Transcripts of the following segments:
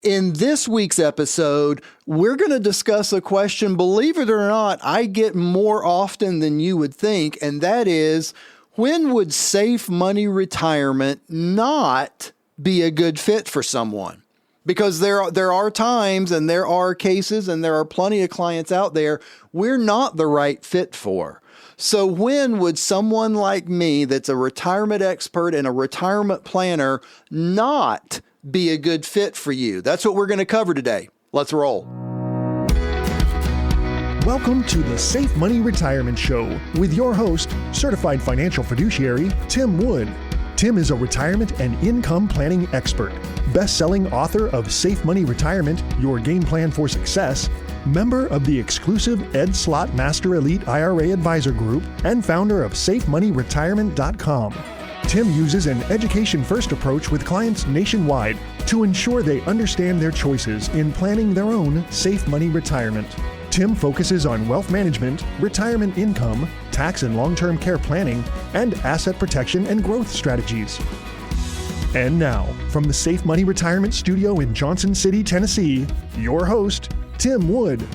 In this week's episode, we're going to discuss a question, believe it or not, I get more often than you would think, and that is, when would safe money retirement not be a good fit for someone? Because there are times and there are cases and there are plenty of clients out there we're not the right fit for. So when would someone like me that's a retirement expert and a retirement planner not be a good fit for you? That's what we're going to cover today. Let's roll. Welcome to the Safe Money Retirement Show with your host, certified financial fiduciary, Tim Wood. Tim is a retirement and income planning expert, best-selling author of Safe Money Retirement, Your Game Plan for Success, member of the exclusive Ed Slott Master Elite IRA Advisor Group, and founder of SafeMoneyRetirement.com. Tim uses an education-first approach with clients nationwide to ensure they understand their choices in planning their own safe money retirement. Tim focuses on wealth management, retirement income, tax and long-term care planning, and asset protection and growth strategies. And now, from the Safe Money Retirement Studio in Johnson City, Tennessee, your host, Tim Wood.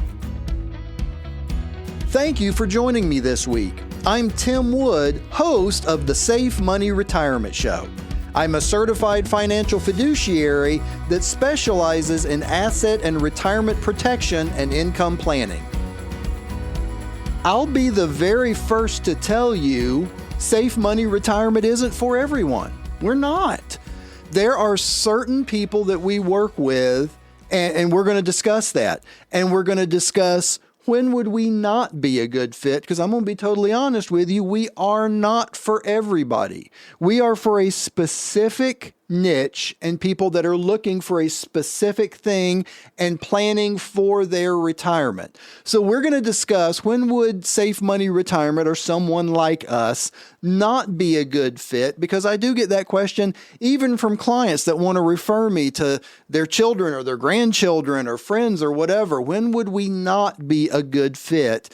Thank you for joining me this week. I'm Tim Wood, host of the Safe Money Retirement Show. I'm a certified financial fiduciary that specializes in asset and retirement protection and income planning. I'll be the very first to tell you safe money retirement isn't for everyone. We're not. There are certain people that we work with, and we're going to discuss that. And we're going to discuss when would we not be a good fit? Because I'm going to be totally honest with you, we are not for everybody. We are for a specific niche and people that are looking for a specific thing and planning for their retirement. So we're going to discuss when would safe money retirement or someone like us not be a good fit, because I do get that question even from clients that want to refer me to their children or their grandchildren or friends or whatever. When would we not be a good fit?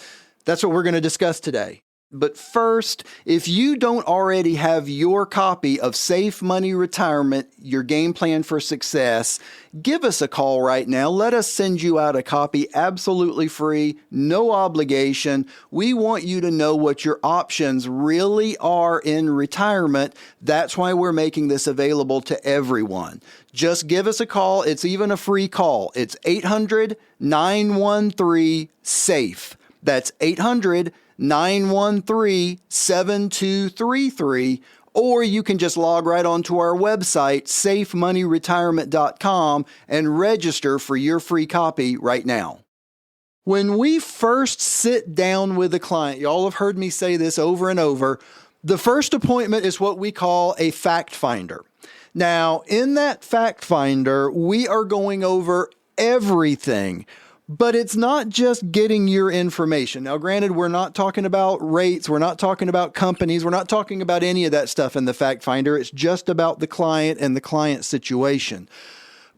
That's what we're going to discuss today. But first, if you don't already have your copy of Safe Money Retirement, Your Game Plan for Success, give us a call right now. Let us send you out a copy absolutely free, no obligation. We want you to know what your options really are in retirement. That's why we're making this available to everyone. Just give us a call. It's even a free call. It's 800-913-SAFE. That's 800-913-7233, or you can just log right onto our website, safemoneyretirement.com, and register for your free copy right now. When we first sit down with a client, y'all have heard me say this over and over, the first appointment is what we call a fact finder. Now, in that fact finder, we are going over everything. But it's not just getting your information. Now, granted, we're not talking about rates. We're not talking about companies. We're not talking about any of that stuff in the fact finder. It's just about the client and the client situation.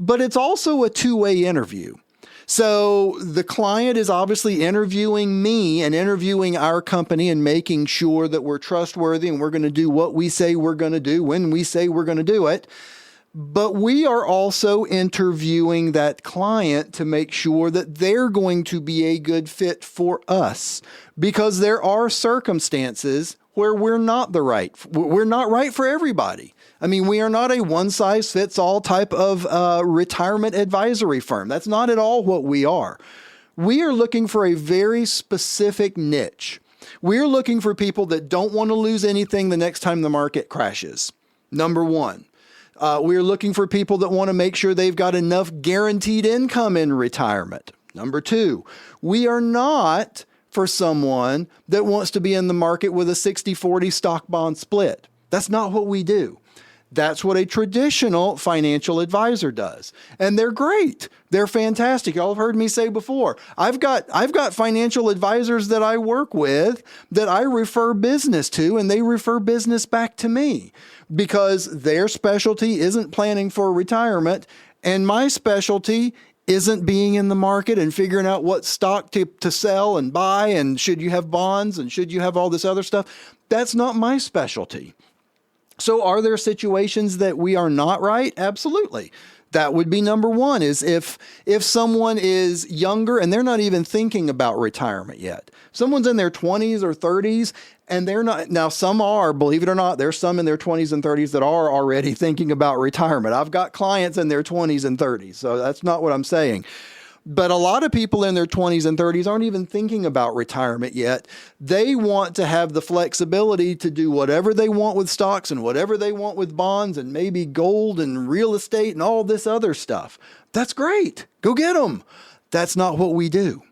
But it's also a two-way interview. So the client is obviously interviewing me and interviewing our company and making sure that we're trustworthy and we're going to do what we say we're going to do when we say we're going to do it. But we are also interviewing that client to make sure that they're going to be a good fit for us, because there are circumstances where we're not right for everybody. I mean, we are not a one-size-fits-all type of retirement advisory firm. That's not at all what we are. We are looking for a very specific niche. We're looking for people that don't want to lose anything the next time the market crashes. Number one. We're looking for people that want to make sure they've got enough guaranteed income in retirement. Number two, we are not for someone that wants to be in the market with a 60-40 stock bond split. That's not what we do. That's what a traditional financial advisor does. And they're great. They're fantastic. Y'all have heard me say before, I've got financial advisors that I work with that I refer business to, and they refer business back to me because their specialty isn't planning for retirement, and my specialty isn't being in the market and figuring out what stock to sell and buy, and should you have bonds and should you have all this other stuff. That's not my specialty. So are there situations that we are not right? Absolutely. That would be number one, is if someone is younger and they're not even thinking about retirement yet. Someone's in their 20s or 30s and they're not. Now, some are, believe it or not, there's some in their 20s and 30s that are already thinking about retirement. I've got clients in their 20s and 30s, so that's not what I'm saying. But a lot of people in their 20s and 30s aren't even thinking about retirement yet. They want to have the flexibility to do whatever they want with stocks and whatever they want with bonds and maybe gold and real estate and all this other stuff. That's great. Go get them. That's not what we do.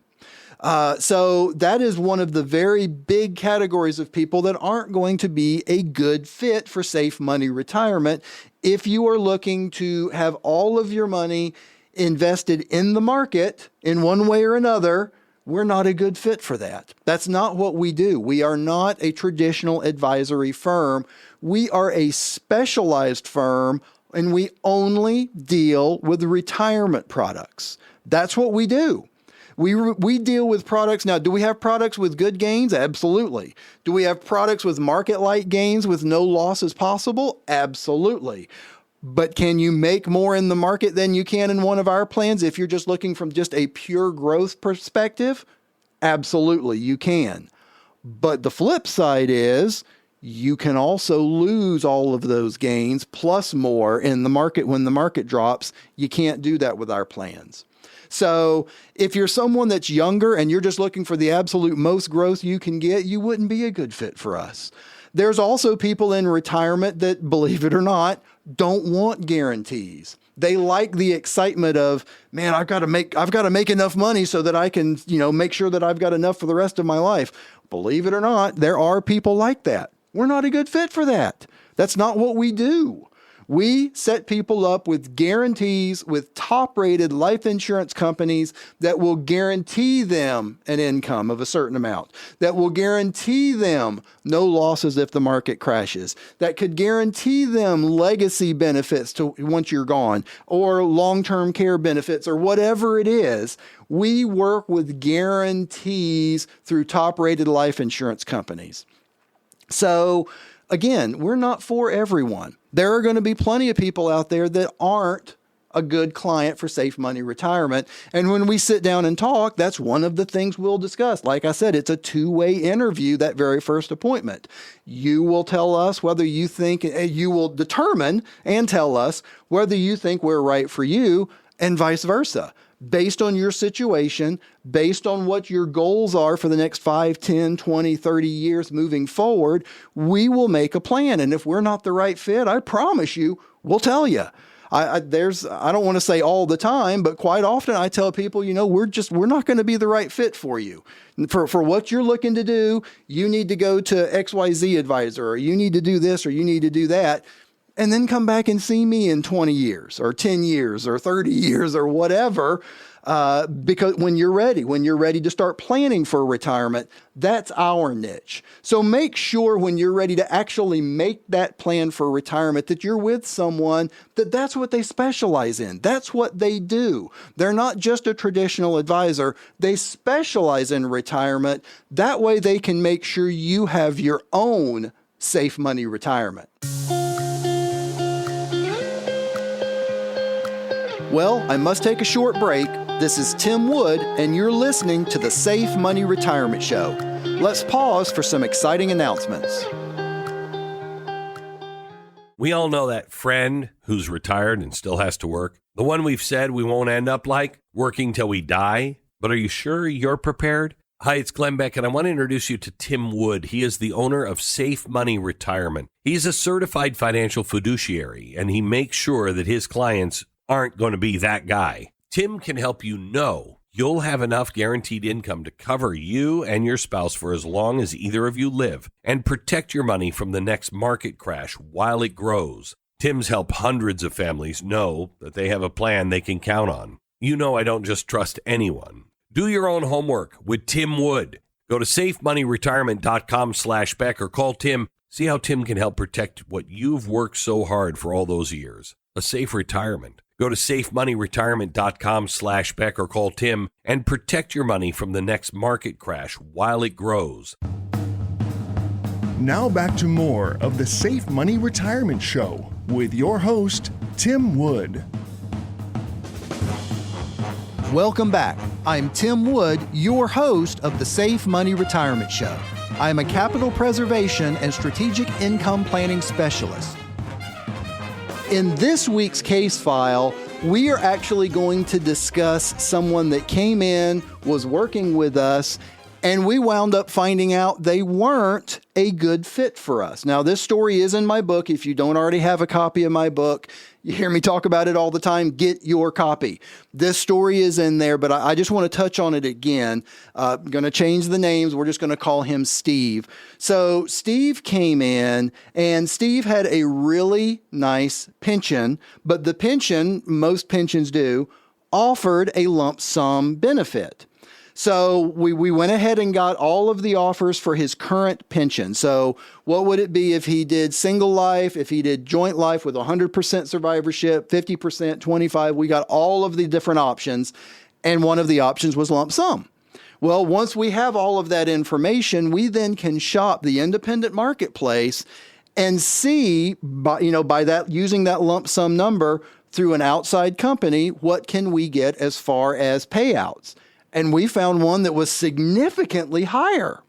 So that is one of the very big categories of people that aren't going to be a good fit for safe money retirement. If you are looking to have all of your money invested in the market in one way or another, we're not a good fit for that. That's not what we do. We are not a traditional advisory firm. We are a specialized firm, and we only deal with retirement products. That's what we do. We deal with products. Now, do we have products with good gains? Absolutely. Do we have products with market-like gains with no losses possible? Absolutely. But can you make more in the market than you can in one of our plans if you're just looking from just a pure growth perspective? Absolutely, you can. But the flip side is you can also lose all of those gains plus more in the market when the market drops. You can't do that with our plans. So if you're someone that's younger and you're just looking for the absolute most growth you can get, you wouldn't be a good fit for us. There's also people in retirement that, believe it or not, don't want guarantees. They like the excitement of, man, I've got to make enough money so that I can, make sure that I've got enough for the rest of my life. Believe it or not, there are people like that. We're not a good fit for that. That's not what we do. We set people up with guarantees with top-rated life insurance companies that will guarantee them an income of a certain amount, that will guarantee them no losses if the market crashes, that could guarantee them legacy benefits to once you're gone, or long-term care benefits, or whatever it is. We work with guarantees through top-rated life insurance companies. So, again, we're not for everyone. There are going to be plenty of people out there that aren't a good client for safe money retirement. And when we sit down and talk, that's one of the things we'll discuss. Like I said, it's a two-way interview, that very first appointment. You will tell us whether you think, you will determine and tell us whether you think we're right for you, and vice versa. Based on your situation, based on what your goals are for the next 5, 10, 20, 30 years moving forward, we will make a plan. And if we're not the right fit, I promise you, we'll tell you. I don't want to say all the time, but quite often I tell people, we're not going to be the right fit for you. For what you're looking to do, you need to go to XYZ advisor, or you need to do this, or you need to do that. And then come back and see me in 20 years or 10 years or 30 years or whatever, because when you're ready to start planning for retirement, that's our niche. So make sure when you're ready to actually make that plan for retirement that you're with someone that's what they specialize in. That's what they do. They're not just a traditional advisor. They specialize in retirement. That way they can make sure you have your own safe money retirement. Well, I must take a short break. This is Tim Wood, and you're listening to the Safe Money Retirement Show. Let's pause for some exciting announcements. We all know that friend who's retired and still has to work. The one we've said we won't end up like, working till we die. But are you sure you're prepared? Hi, it's Glenn Beck, and I want to introduce you to Tim Wood. He is the owner of Safe Money Retirement. He's a certified financial fiduciary, and he makes sure that his clients aren't going to be that guy. Tim can help you know you'll have enough guaranteed income to cover you and your spouse for as long as either of you live and protect your money from the next market crash while it grows. Tim's helped hundreds of families know that they have a plan they can count on. You know I don't just trust anyone. Do your own homework with Tim Wood. Go to safemoneyretirement.com/Beck or call Tim. See how Tim can help protect what you've worked so hard for all those years. A safe retirement. Go to safemoneyretirement.com/Beck or call Tim and protect your money from the next market crash while it grows. Now back to more of the Safe Money Retirement Show with your host, Tim Wood. Welcome back. I'm Tim Wood, your host of the Safe Money Retirement Show. I am a capital preservation and strategic income planning specialist. In this week's case file, we are actually going to discuss someone that came in, was working with us, and we wound up finding out they weren't a good fit for us. Now, this story is in my book. If you don't already have a copy of my book, you hear me talk about it all the time, get your copy. This story is in there, but I just want to touch on it again. Going to change the names. We're just going to call him Steve. So Steve came in, and Steve had a really nice pension, but the pension, most pensions do, offered a lump sum benefit. So we went ahead and got all of the offers for his current pension. So what would it be if he did single life, if he did joint life with 100% survivorship, 50%, 25%? We got all of the different options, and one of the options was lump sum. Well, once we have all of that information, we then can shop the independent marketplace and see, by that, using that lump sum number through an outside company, what can we get as far as payouts? And we found one that was significantly higher.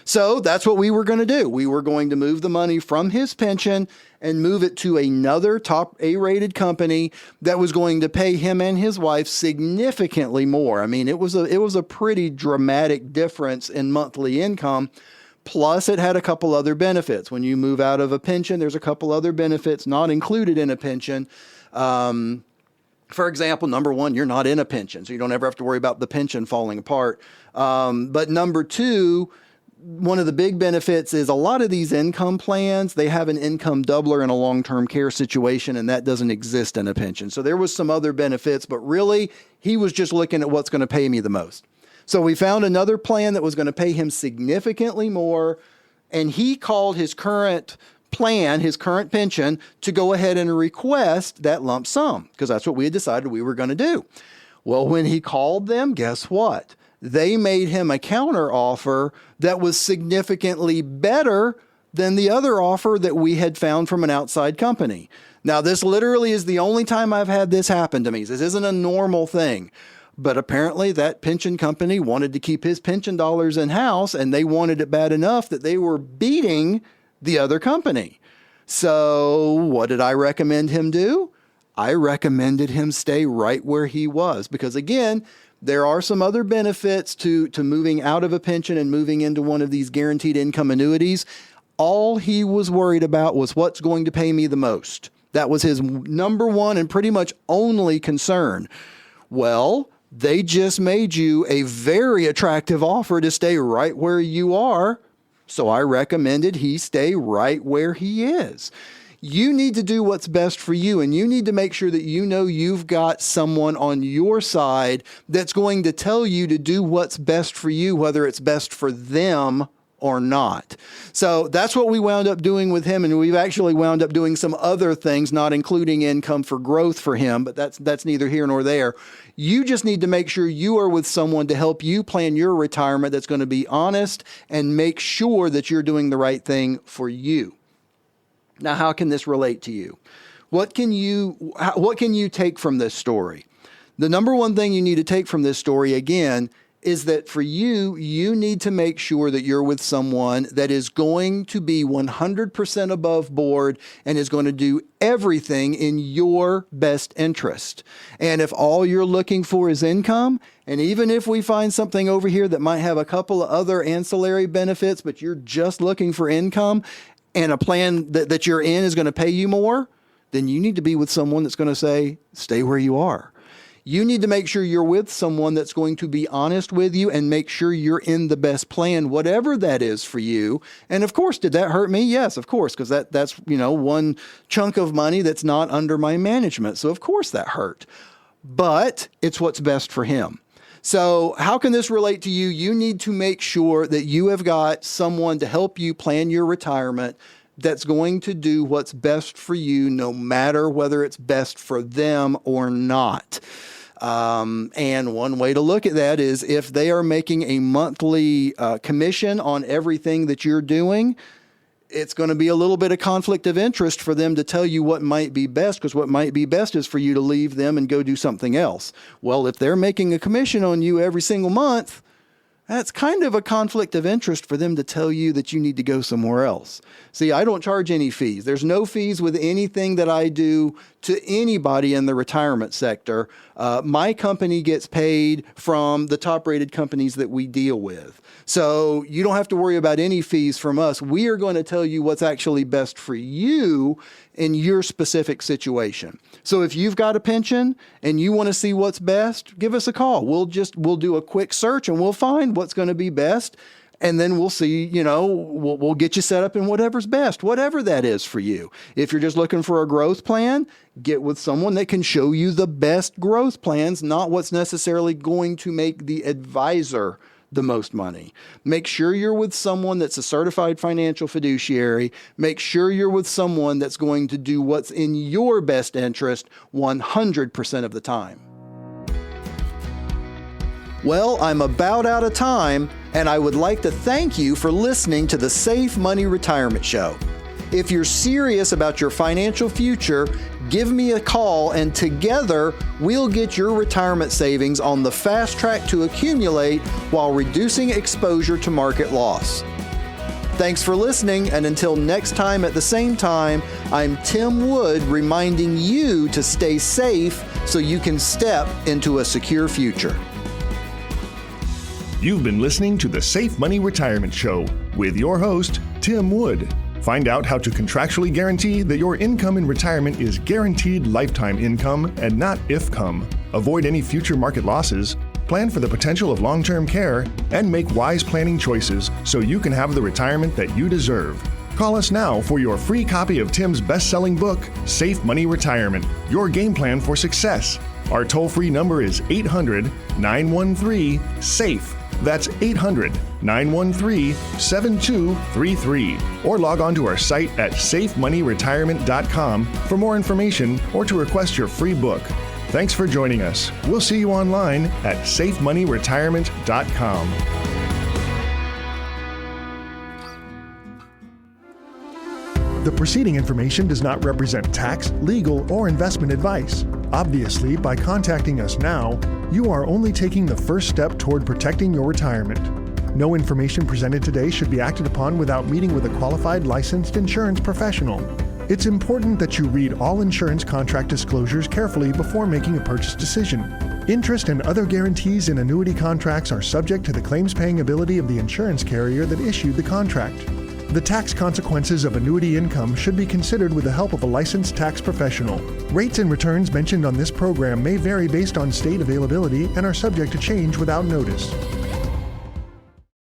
So that's what we were going to do. We were going to move the money from his pension and move it to another top A-rated company that was going to pay him and his wife significantly more. I mean, it was a pretty dramatic difference in monthly income. Plus, it had a couple other benefits. When you move out of a pension, there's a couple other benefits not included in a pension. For example, number one, you're not in a pension, so you don't ever have to worry about the pension falling apart. But number two, one of the big benefits is a lot of these income plans, they have an income doubler in a long-term care situation, and that doesn't exist in a pension. So there was some other benefits, but really, he was just looking at what's going to pay me the most. So we found another plan that was going to pay him significantly more, and he called his current plan, his current pension, to go ahead and request that lump sum, because that's what we had decided we were going to do. Well, when he called them, guess what? They made him a counter offer that was significantly better than the other offer that we had found from an outside company. Now, this literally is the only time I've had this happen to me. This isn't a normal thing. But apparently that pension company wanted to keep his pension dollars in-house, and they wanted it bad enough that they were beating the other company. So what did I recommend him do? I recommended him stay right where he was, because again, there are some other benefits to moving out of a pension and moving into one of these guaranteed income annuities. All he was worried about was what's going to pay me the most. That was his number one and pretty much only concern. Well, they just made you a very attractive offer to stay right where you are. So I recommended he stay right where he is. You need to do what's best for you, and you need to make sure that you know you've got someone on your side that's going to tell you to do what's best for you, whether it's best for them or not. So that's what we wound up doing with him, and we've actually wound up doing some other things, not including income for growth for him, but that's neither here nor there. You just need to make sure you are with someone to help you plan your retirement that's going to be honest and make sure that you're doing the right thing for you. Now, how can this relate to you? What can you take from this story? The number one thing you need to take from this story, again, is that for you, you need to make sure that you're with someone that is going to be 100% above board and is going to do everything in your best interest. And if all you're looking for is income, and even if we find something over here that might have a couple of other ancillary benefits, but you're just looking for income and a plan that you're in is going to pay you more, then you need to be with someone that's going to say, stay where you are. You need to make sure you're with someone that's going to be honest with you and make sure you're in the best plan, whatever that is for you. And of course, did that hurt me? Yes, of course, because that's one chunk of money that's not under my management. So of course that hurt. But it's what's best for him. So how can this relate to you? You need to make sure that you have got someone to help you plan your retirement that's going to do what's best for you, no matter whether it's best for them or not. And one way to look at that is if they are making a monthly commission on everything that you're doing, it's going to be a little bit of conflict of interest for them to tell you what might be best, because what might be best is for you to leave them and go do something else. Well, if they're making a commission on you every single month, that's kind of a conflict of interest for them to tell you that you need to go somewhere else. See, I don't charge any fees. There's no fees with anything that I do to anybody in the retirement sector. My company gets paid from the top-rated companies that we deal with. So you don't have to worry about any fees from us. We are going to tell you what's actually best for you in your specific situation. So if you've got a pension and you want to see what's best, give us a call. We'll do a quick search and we'll find what's going to be best. And then we'll see, we'll get you set up in whatever's best, whatever that is for you. If you're just looking for a growth plan, get with someone that can show you the best growth plans, not what's necessarily going to make the advisor the most money. Make sure you're with someone that's a certified financial fiduciary. Make sure you're with someone that's going to do what's in your best interest 100% of the time. Well, I'm about out of time, and I would like to thank you for listening to the Safe Money Retirement Show. If you're serious about your financial future, give me a call, and together we'll get your retirement savings on the fast track to accumulate while reducing exposure to market loss. Thanks for listening, and until next time at the same time, I'm Tim Wood reminding you to stay safe so you can step into a secure future. You've been listening to the Safe Money Retirement Show with your host, Tim Wood. Find out how to contractually guarantee that your income in retirement is guaranteed lifetime income and not if-come. Avoid any future market losses, plan for the potential of long-term care, and make wise planning choices so you can have the retirement that you deserve. Call us now for your free copy of Tim's best-selling book, Safe Money Retirement, Your Game Plan for Success. Our toll-free number is 800-913-SAFE. That's 800-913-7233. Or log on to our site at safemoneyretirement.com for more information or to request your free book. Thanks for joining us. We'll see you online at safemoneyretirement.com. The preceding information does not represent tax, legal, or investment advice. Obviously, by contacting us now, you are only taking the first step toward protecting your retirement. No information presented today should be acted upon without meeting with a qualified licensed insurance professional. It's important that you read all insurance contract disclosures carefully before making a purchase decision. Interest and other guarantees in annuity contracts are subject to the claims-paying ability of the insurance carrier that issued the contract. The tax consequences of annuity income should be considered with the help of a licensed tax professional. Rates and returns mentioned on this program may vary based on state availability and are subject to change without notice.